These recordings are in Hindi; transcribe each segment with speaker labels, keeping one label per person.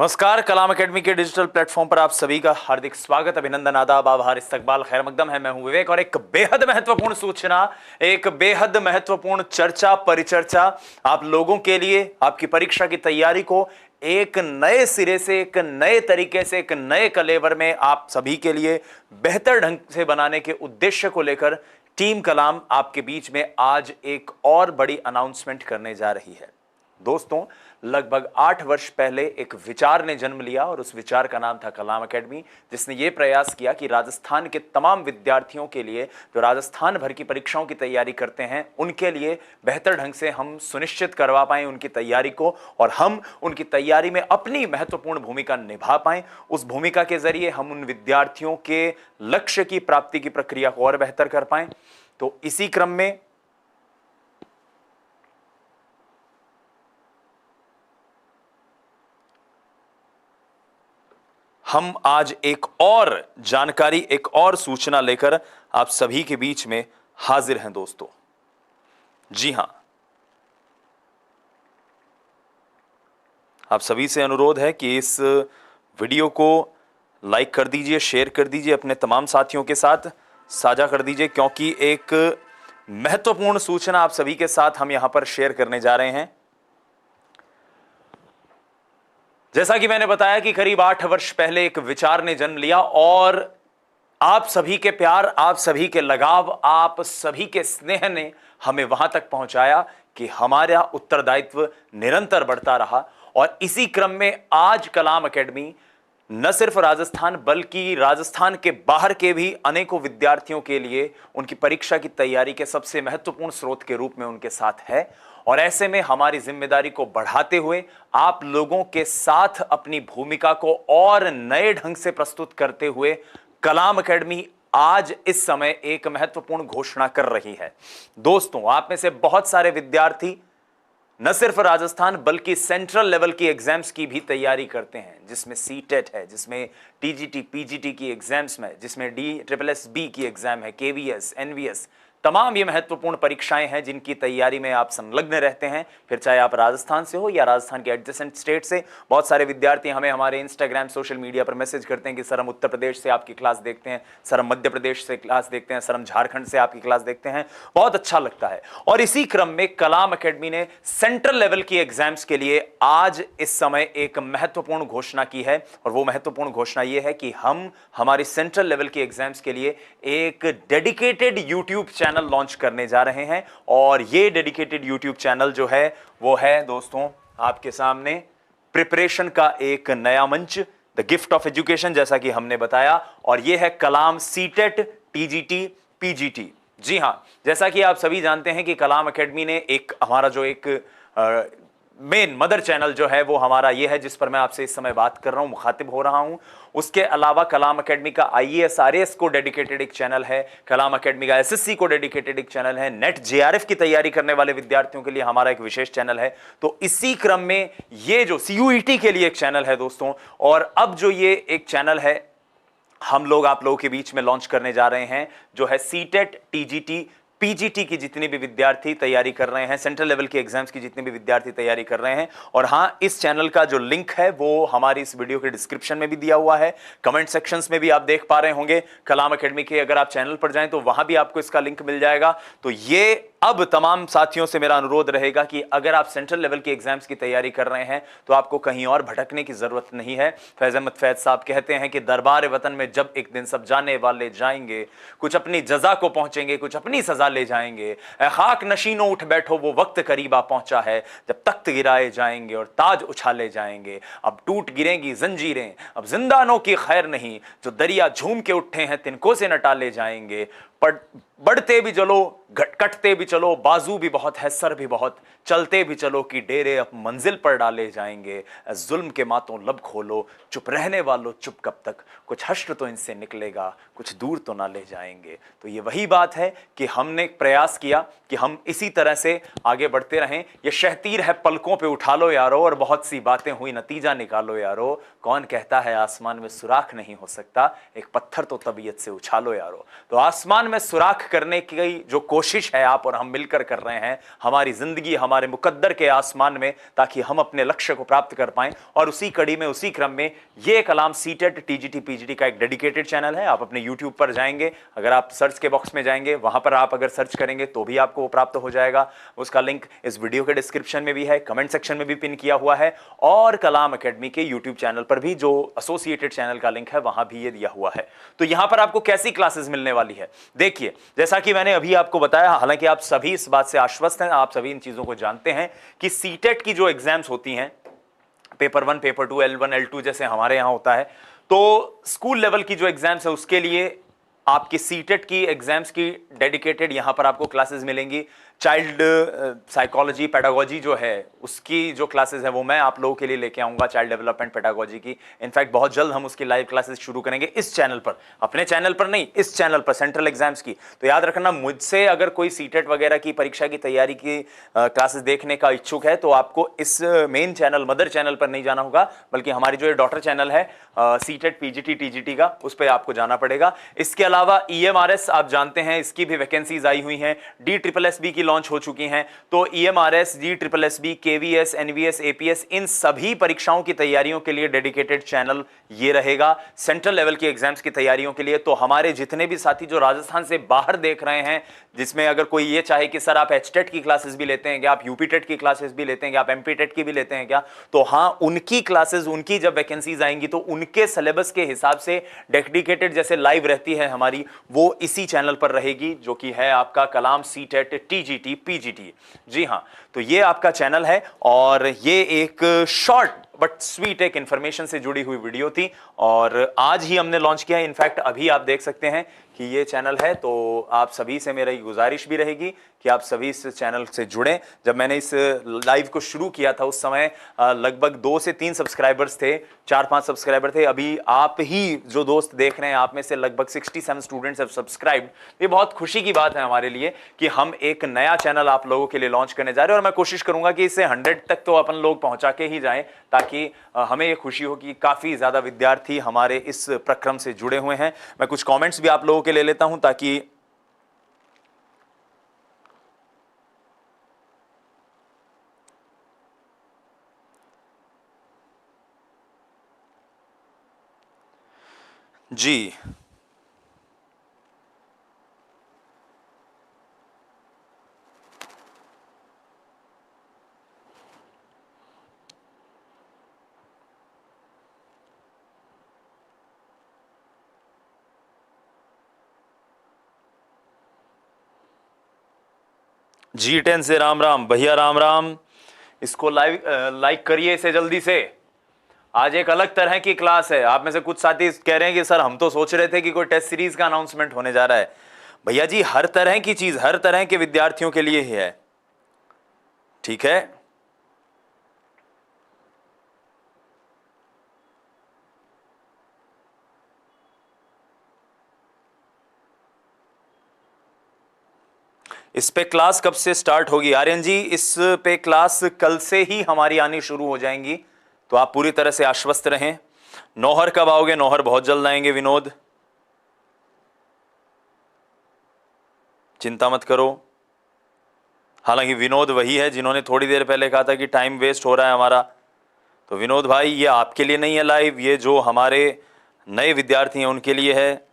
Speaker 1: नमस्कार। कलाम एकेडमी के डिजिटल प्लेटफॉर्म पर आप सभी का हार्दिक स्वागत, अभिनंदन, आदाब, आभार, इस्तकबाल, खैर मकदम है। मैं हूं विवेक और एक बेहद महत्वपूर्ण सूचना, एक बेहद महत्वपूर्ण चर्चा, परिचर्चा आप लोगों के लिए, आपकी परीक्षा की तैयारी को एक नए सिरे से, एक नए तरीके से, एक नए कलेवर में आप सभी के लिए बेहतर ढंग से बनाने के उद्देश्य को लेकर टीम कलाम आपके बीच में आज एक और बड़ी अनाउंसमेंट करने जा रही है। दोस्तों, लगभग 8 वर्ष पहले एक विचार ने जन्म लिया और उस विचार का नाम था कलाम एकेडमी, जिसने यह प्रयास किया कि राजस्थान के तमाम विद्यार्थियों के लिए जो राजस्थान भर की परीक्षाओं की तैयारी करते हैं, उनके लिए बेहतर ढंग से हम सुनिश्चित करवा पाएं उनकी तैयारी को, और हम उनकी तैयारी में अपनी महत्वपूर्ण भूमिका निभा पाएं। उस भूमिका के जरिए हम उन विद्यार्थियों के लक्ष्य की प्राप्ति की प्रक्रिया को और बेहतर कर पाएं। तो इसी क्रम में हम आज एक और जानकारी, एक और सूचना लेकर आप सभी के बीच में हाजिर हैं। दोस्तों, जी हां, आप सभी से अनुरोध है कि इस वीडियो को लाइक कर दीजिए, शेयर कर दीजिए, अपने तमाम साथियों के साथ साझा कर दीजिए, क्योंकि एक महत्वपूर्ण सूचना आप सभी के साथ हम यहां पर शेयर करने जा रहे हैं। जैसा कि मैंने बताया कि करीब 8 वर्ष पहले एक विचार ने जन्म लिया और आप सभी के प्यार, आप सभी के लगाव, आप सभी के स्नेह ने हमें वहां तक पहुंचाया कि हमारा उत्तरदायित्व निरंतर बढ़ता रहा। और इसी क्रम में आज कलाम एकेडमी न सिर्फ राजस्थान बल्कि राजस्थान के बाहर के भी अनेकों विद्यार्थियों के लिए उनकी परीक्षा की तैयारी के सबसे महत्वपूर्ण स्रोत के रूप में उनके साथ है। और ऐसे में हमारी जिम्मेदारी को बढ़ाते हुए आप लोगों के साथ अपनी भूमिका को और नए ढंग से प्रस्तुत करते हुए कलाम एकेडमी आज इस समय एक महत्वपूर्ण घोषणा कर रही है। दोस्तों, आप में से बहुत सारे विद्यार्थी न सिर्फ राजस्थान बल्कि सेंट्रल लेवल की एग्जाम्स की भी तैयारी करते हैं, जिसमें सीटेट है, जिसमें टीजीटी, पीजीटी की एग्जाम्स में, जिसमें DSSB की एग्जाम है, KVS, NVS, तमाम ये महत्वपूर्ण परीक्षाएं हैं जिनकी तैयारी में आप संलग्न रहते हैं। फिर चाहे आप राजस्थान से हो या राजस्थान के एडजेसेंट स्टेट से। बहुत सारे विद्यार्थी हमें हमारे इंस्टाग्राम, सोशल मीडिया पर मैसेज करते हैं कि सर हम उत्तर प्रदेश से आपकी क्लास देखते हैं, सर हम मध्य प्रदेश से क्लास देखते हैं, सर हम झारखंड से आपकी क्लास देखते हैं। बहुत अच्छा लगता है। और इसी क्रम में कलाम एकेडमी ने सेंट्रल लेवल की एग्जाम्स के लिए आज इस समय एक महत्वपूर्ण घोषणा की है। और वो महत्वपूर्ण घोषणा ये है कि हम हमारी सेंट्रल लेवल की एग्जाम्स के लिए एक डेडिकेटेड यूट्यूब चैनल लॉन्च करने जा रहे हैं। और ये डेडिकेटेड यूट्यूब चैनल जो है वो है दोस्तों आपके सामने प्रिपरेशन का एक नया मंच, द गिफ्ट ऑफ एजुकेशन, जैसा कि हमने बताया। और ये है कलाम सीटेट, टीजीटी, पीजीटी। जी हां, जैसा कि आप सभी जानते हैं कि कलाम एकेडमी ने एक हमारा जो एक मेन मदर चैनल जो है वो हमारा ये है जिस पर मैं आपसे इस समय बात कर रहा हूं, मुखातिब हो रहा हूं। उसके अलावा कलाम एकेडमी का IAS RAS को डेडिकेटेड एक चैनल है, कलाम एकेडमी का SSC को डेडिकेटेड एक चैनल है, नेट JRF की तैयारी करने वाले विद्यार्थियों के लिए हमारा एक विशेष चैनल है। तो इसी क्रम में ये जो CUET के लिए एक चैनल है दोस्तों, और अब जो ये एक चैनल है हम लोग आप लोगों के बीच में लॉन्च करने जा रहे हैं, जो है सीटेट, TGT, पीजीटी की जितने भी विद्यार्थी तैयारी कर रहे हैं, सेंट्रल लेवल के एग्जाम्स की जितने भी विद्यार्थी तैयारी कर रहे हैं। और हां, इस चैनल का जो लिंक है वो हमारी इस वीडियो के डिस्क्रिप्शन में भी दिया हुआ है, कमेंट सेक्शंस में भी आप देख पा रहे होंगे कलाम एकेडमी के। अगर आप चैनल पर जाएं तो वहां भी आपको इसका लिंक मिल जाएगा। तो ये अब तमाम साथियों से मेरा अनुरोध रहेगा कि अगर आप सेंट्रल लेवल के एग्जाम्स की तैयारी कर रहे हैं तो आपको कहीं और भटकने की जरूरत नहीं है। फैज अहमद फैज साहब कहते हैं कि दरबार वतन में जब एक दिन सब जाने वाले जाएंगे, कुछ अपनी जजा को पहुंचेंगे, कुछ अपनी सजा ले जाएंगे। ऐ खाक नशीनों उठ बैठो, वो वक्त करीबा पहुंचा है जब तख्त गिराए जाएंगे और ताज उछाले जाएंगे। अब टूट गिरेंगी जंजीरें, अब जिंदानों की खैर नहीं, जो दरिया झूम के उठे हैं तिनको से न टाले जाएंगे। बढ़ते भी चलो, कटते भी चलो, बाजू भी बहुत है, सर भी बहुत, चलते भी चलो कि डेरे अब मंजिल पर डाले जाएंगे। जुल्म के मातों लब खोलो, चुप रहने वालों चुप कब तक, कुछ हश्र तो इनसे निकलेगा, कुछ दूर तो ना ले जाएंगे। तो ये वही बात है कि हमने प्रयास किया कि हम इसी तरह से आगे बढ़ते रहें। ये शहतीर है पलकों पे उठा लो यारो, और बहुत सी बातें हुई नतीजा निकालो यारो। कौन कहता है आसमान में सुराख नहीं हो सकता, एक पत्थर तो तबीयत से उछालो यारो। तो आसमान में सुराख करने की जो कोशिश है आप और हम मिलकर कर रहे हैं, हमारी जिंदगी हमारे मुकद्दर के आसमान में, ताकि हम अपने लक्ष्य को प्राप्त कर पाएं। और उसी कड़ी में, उसी क्रम में ये कलाम सीटेट टीजीटी पीजीटी का एक डेडिकेटेड चैनल है। आप अपने यूट्यूब पर जाएंगे, अगर आप सर्च के बॉक्स में जाएंगे, वहां पर आप अगर सर्च करेंगे तो भी आपको प्राप्त हो जाएगा। उसका लिंक इस वीडियो के डिस्क्रिप्शन में भी है, कमेंट सेक्शन में भी पिन किया हुआ है, और कलाम एकेडमी के यूट्यूब चैनल पर भी जो एसोसिएटेड चैनल का लिंक है वहां भी ये दिया हुआ है। तो यहां पर आपको कैसी क्लासेस मिलने वाली है, देखिए, जैसा कि मैंने अभी आपको बताया, हालांकि आप सभी इस बात से आश्वस्त हैं, आप सभी इन चीजों को जानते हैं कि सीटेट की जो एग्जाम्स होती हैं, पेपर 1, पेपर 2, L1, L2 जैसे हमारे यहां होता है, तो स्कूल लेवल की जो एग्जाम्स है उसके लिए आपकी सीटेट की एग्जाम्स की डेडिकेटेड यहां पर आपको क्लासेस मिलेंगी। चाइल्ड साइकोलॉजी पेडागोजी जो है उसकी जो क्लासेस है वो मैं आप लोगों के लिए लेके आऊंगा, चाइल्ड डेवलपमेंट पेडागोजी की। इनफैक्ट बहुत जल्द हम उसकी लाइव क्लासेस शुरू करेंगे इस चैनल पर, अपने चैनल पर नहीं, इस चैनल पर, सेंट्रल एग्जाम्स की। तो याद रखना, मुझसे अगर कोई सीटेट वगैरह की परीक्षा की तैयारी की क्लासेस देखने का इच्छुक है तो आपको इस मेन चैनल, मदर चैनल पर नहीं जाना होगा, बल्कि हमारी जो डॉटर चैनल है सीटेट पीजीटी टीजीटी का, उस पर आपको जाना पड़ेगा। इसके अलावा EMRS आप जानते हैं, इसकी भी वैकेंसीज आई हुई हैं, DSSB की लॉन्च हो चुकी हैं। तो EMRS, DSSB, KVS, NVS, APS, इन सभी परीक्षाओं की तैयारियों के लिए डेडिकेटेड चैनल ये रहेगा। सेंट्रल लेवल की एग्जाम्स की तैयारियों के लिए तो हमारे जितने भी साथी जो राजस्थान से बाहर देख रहे हैं, जिसमें अगर कोई ये चाहे कि सर आप HTET की क्लासेस भी लेते हैं क्या, आप UPTET की क्लासेस भी लेते हैं क्या, आप MPTET की भी लेते हैं क्या, तो हाँ, उनकी क्लासेस, उनकी जब वैकेंसीज आएंगी तो उनके सिलेबस के हिसाब से डेडिकेटेड जैसे लाइव रहती है हमारी, वो इसी चैनल पर रहेगी, जो कि है आपका कलाम सीटेट टीजीटी पीजीटी। जी हाँ, तो ये आपका चैनल है और ये एक शॉर्ट बट स्वीट एक इंफॉर्मेशन से जुड़ी हुई वीडियो थी और आज ही हमने लॉन्च किया है। इनफैक्ट अभी आप देख सकते हैं कि ये चैनल है, तो आप सभी से मेरी गुजारिश भी रहेगी कि आप सभी इस चैनल से जुड़ें। जब मैंने इस लाइव को शुरू किया था उस समय लगभग 2 से 3 सब्सक्राइबर्स थे, 4-5 सब्सक्राइबर थे। अभी आप ही जो दोस्त देख रहे हैं, आप में से लगभग 67 स्टूडेंट्स हैव सब्सक्राइब्ड। ये बहुत खुशी की बात है हमारे लिए कि हम एक नया चैनल आप लोगों के लिए लॉन्च करने जा रहे हैं और मैं कोशिश करूंगा कि इसे 100 तक तो अपन लोग पहुंचा के ही जाएं, ताकि हमें ये खुशी हो कि काफी ज्यादा विद्यार्थी हमारे इस प्रक्रम से जुड़े हुए हैं। मैं कुछ कमेंट्स भी आप लोगों के ले लेता हूं ताकि जी G10 से राम राम भैया, राम राम। इसको लाइक करिए इसे जल्दी से। आज एक अलग तरह की क्लास है। आप में से कुछ साथी कह रहे हैं कि सर हम तो सोच रहे थे कि कोई टेस्ट सीरीज का अनाउंसमेंट होने जा रहा है। भैया जी, हर तरह की चीज हर तरह के विद्यार्थियों के लिए ही है, ठीक है। इस पे क्लास कब से स्टार्ट होगी? आर्यन जी, इस पे क्लास कल से ही हमारी आनी शुरू हो जाएंगी, तो आप पूरी तरह से आश्वस्त रहें। नौहर कब आओगे? नौहर बहुत जल्द आएंगे विनोद, चिंता मत करो। हालांकि विनोद वही है जिन्होंने थोड़ी देर पहले कहा था कि टाइम वेस्ट हो रहा है हमारा। तो विनोद भाई, ये आपके लिए नहीं है लाइव, ये जो हमारे नए विद्यार्थी हैं उनके लिए है।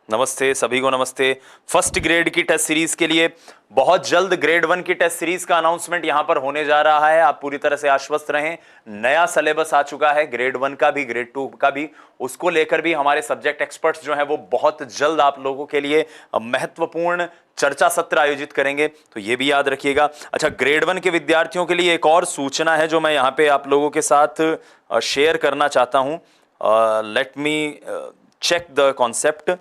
Speaker 1: नमस्ते सभी को, नमस्ते। फर्स्ट ग्रेड की टेस्ट सीरीज के लिए बहुत जल्द ग्रेड 1 की टेस्ट सीरीज का अनाउंसमेंट यहां पर होने जा रहा है। आप पूरी तरह से आश्वस्त रहें। नया सिलेबस आ चुका है, ग्रेड 1 का भी, ग्रेड 2 का भी। उसको लेकर भी हमारे सब्जेक्ट एक्सपर्ट्स जो हैं वो बहुत जल्द आप लोगों के लिए महत्वपूर्ण चर्चा सत्र आयोजित करेंगे, तो ये भी याद रखिएगा। अच्छा, ग्रेड 1 के विद्यार्थियों के लिए एक और सूचना है जो मैं यहाँ पे आप लोगों के साथ शेयर करना चाहता हूँ। Let me check the concept.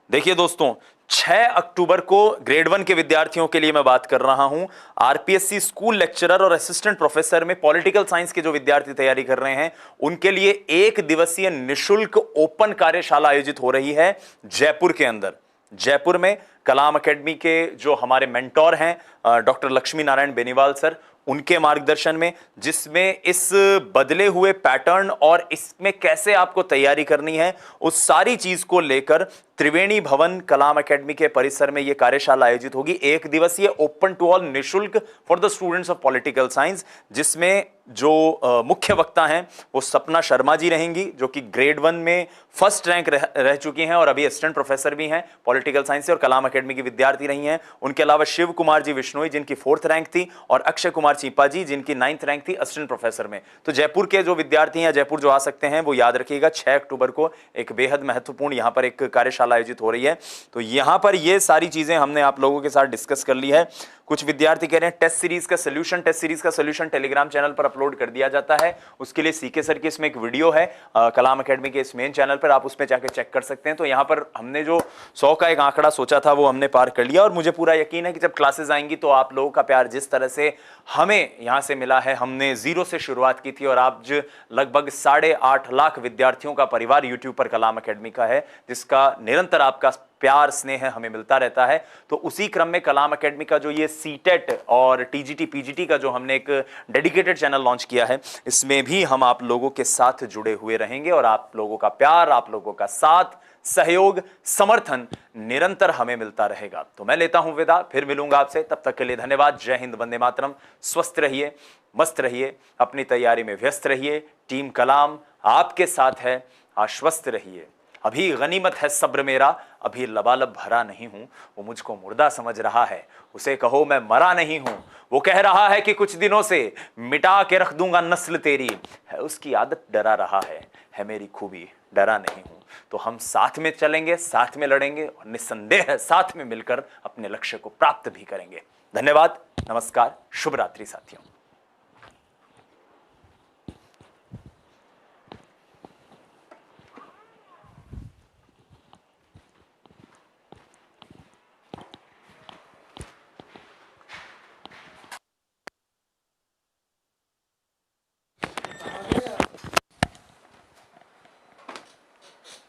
Speaker 1: देखिए दोस्तों, 6 अक्टूबर को ग्रेड 1 के विद्यार्थियों के लिए मैं बात कर रहा हूं। आरपीएससी स्कूल लेक्चरर और असिस्टेंट प्रोफेसर में पॉलिटिकल साइंस के जो विद्यार्थी तैयारी कर रहे हैं उनके लिए 1 दिवसीय निशुल्क ओपन कार्यशाला आयोजित हो रही है जयपुर के अंदर। जयपुर में कलाम एकेडमी के जो हमारे मेंटोर हैं डॉक्टर लक्ष्मी नारायण बेनीवाल सर, उनके मार्गदर्शन में, जिसमें इस बदले हुए पैटर्न और इसमें कैसे आपको तैयारी करनी है उस सारी चीज को लेकर त्रिवेणी भवन कलाम एकेडमी के परिसर में यह कार्यशाला आयोजित होगी। 1 दिवसीय ओपन टू ऑल निःशुल्क for the students of political science, जिसमें जो मुख्य वक्ता हैं वो सपना शर्मा जी रहेंगी, जो कि ग्रेड 1 में फर्स्ट रैंक रह चुकी हैं और अभी असिस्टेंट प्रोफेसर भी हैं पॉलिटिकल साइंस से और कलाम एकेडमी की विद्यार्थी रही हैं। उनके अलावा शिव कुमार जी विश्नोई, जिनकी 4th रैंक थी, और अक्षय कुमार चीपा जी, जिनकी 9th रैंक थी असिस्टेंट प्रोफेसर में। तो जयपुर के जो विद्यार्थी हैं, जयपुर जो आ सकते हैं, वो याद रखिएगा 6 अक्टूबर को एक बेहद महत्वपूर्ण यहां पर एक कार्यशाला आयोजित हो रही है। तो यहां पर ये सारी चीजें हमने आप लोगों के साथ डिस्कस कर ली है। कुछ विद्यार्थी कह रहे हैं टेस्ट सीरीज का सोल्यूशन टेलीग्राम चैनल पर अपलोड कर दिया जाता है, उसके लिए सीके सर की इसमें एक वीडियो है कलाम एकेडमी के इस मेन चैनल पर, आप उसमें जाकर चेक कर सकते हैं। तो यहां पर हमने जो 100 का एक आंकड़ा सोचा था वो हमने पार कर लिया और मुझे पूरा यकीन है कि जब क्लासेस आएंगी तो आप लोगों का प्यार जिस तरह से हमें यहां से मिला है, हमने 0 से शुरुआत की थी और आज लगभग 8.5 लाख विद्यार्थियों का परिवार यूट्यूब पर कलाम एकेडमी का है, जिसका निरंतर आपका प्यार स्नेह हमें मिलता रहता है। तो उसी क्रम में कलाम एकेडमी का जो ये सीटेट और टीजीटी पीजीटी का जो हमने एक डेडिकेटेड चैनल लॉन्च किया है, इसमें भी हम आप लोगों के साथ जुड़े हुए रहेंगे और आप लोगों का प्यार, आप लोगों का साथ, सहयोग, समर्थन निरंतर हमें मिलता रहेगा। तो मैं लेता हूं विदा, फिर मिलूंगा आपसे, तब तक के लिए धन्यवाद। जय हिंद, वंदे मातरम। स्वस्थ रहिए, मस्त रहिए, अपनी तैयारी में व्यस्त रहिए। टीम कलाम आपके साथ है, आश्वस्त रहिए। अभी गनीमत है सब्र मेरा, अभी लबालब भरा नहीं हूं। वो मुझको मुर्दा समझ रहा है, उसे कहो मैं मरा नहीं हूं। वो कह रहा है कि कुछ दिनों से मिटा के रख दूंगा नस्ल तेरी, है उसकी आदत डरा रहा है मेरी खूबी डरा नहीं हूं। तो हम साथ में चलेंगे, साथ में लड़ेंगे और निस्संदेह साथ में मिलकर अपने लक्ष्य को प्राप्त भी करेंगे। धन्यवाद, नमस्कार, शुभ रात्रि साथियों।